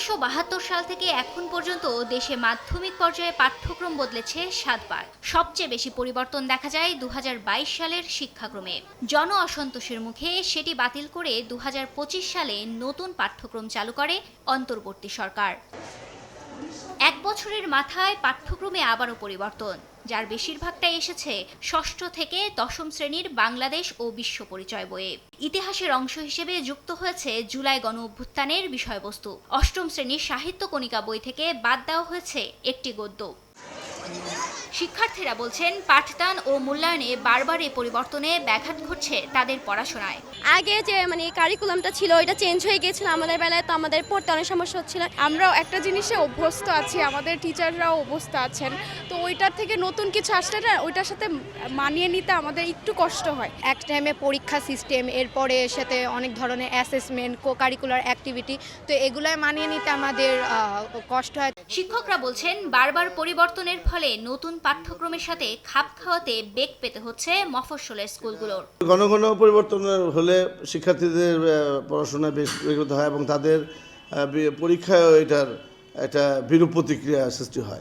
১৯৭২ সাল থেকে এখন পর্যন্ত দেশে মাধ্যমিক পর্যায়ে পাঠ্যক্রম বদলেছে ৭ বার। সবচেয়ে বেশি পরিবর্তন দেখা যায় ২০২২ সালের শিক্ষাক্রমে। জন অসন্তোষের মুখে সেটি বাতিল করে ২০২৫ সালে নতুন পাঠ্যক্রম চালু করে অন্তর্বর্তী সরকার। এক বছরের মাথায় পাঠ্যক্রমে আবারও পরিবর্তন, যার বেশিরভাগটাই এসেছে ষষ্ঠ থেকে দশম শ্রেণীর বাংলাদেশ ও বিশ্ব পরিচয় বইয়ে। ইতিহাসের অংশ হিসেবে যুক্ত হয়েছে জুলাই গণ অভ্যুত্থানের বিষয়বস্তু। অষ্টম শ্রেণীর সাহিত্য কণিকা বই থেকে বাদ দেওয়া হয়েছে একটি গদ্য। শিক্ষার্থীরা বলছেন, পাঠদান ও মূল্যায়নে বারবার এই পরিবর্তনে ব্যাঘাত ঘটছে তাদের পড়াশোনায়। আগে যে কারিকুলামটা ছিল ওইটা চেঞ্জ হয়ে গিয়েছিল আমাদের বেলায়, তো আমাদের পড়তে অনেক সমস্যা হচ্ছিল। আমরাও একটা জিনিসে অভ্যস্ত আছি, আমাদের টিচাররাও অভ্যস্ত আছেন, তো ওইটার থেকে নতুন কিছু আসলে না ওইটার সাথে মানিয়ে নিতে আমাদের একটু কষ্ট হয়। এক টাইমে পরীক্ষা সিস্টেম, এরপরে সাথে অনেক ধরনের অ্যাসেসমেন্ট, কো কারিকুলার অ্যাক্টিভিটি, তো এগুলাই মানিয়ে নিতে আমাদের কষ্ট হয়। শিক্ষকরা বলছেন, বারবার পরিবর্তনের ফলে নতুন পাঠ্যক্রমের সাথে খাপ খাওয়াতে বেগ পেতে হচ্ছে মফস্বলের স্কুলগুলোর। ঘন ঘন পরিবর্তন হলে শিক্ষার্থীদের পড়াশোনায় বেশ ব্যাঘাত হয় এবং তাদের পরীক্ষায় এটার একটা বিরূপ প্রতিক্রিয়া সৃষ্টি হয়।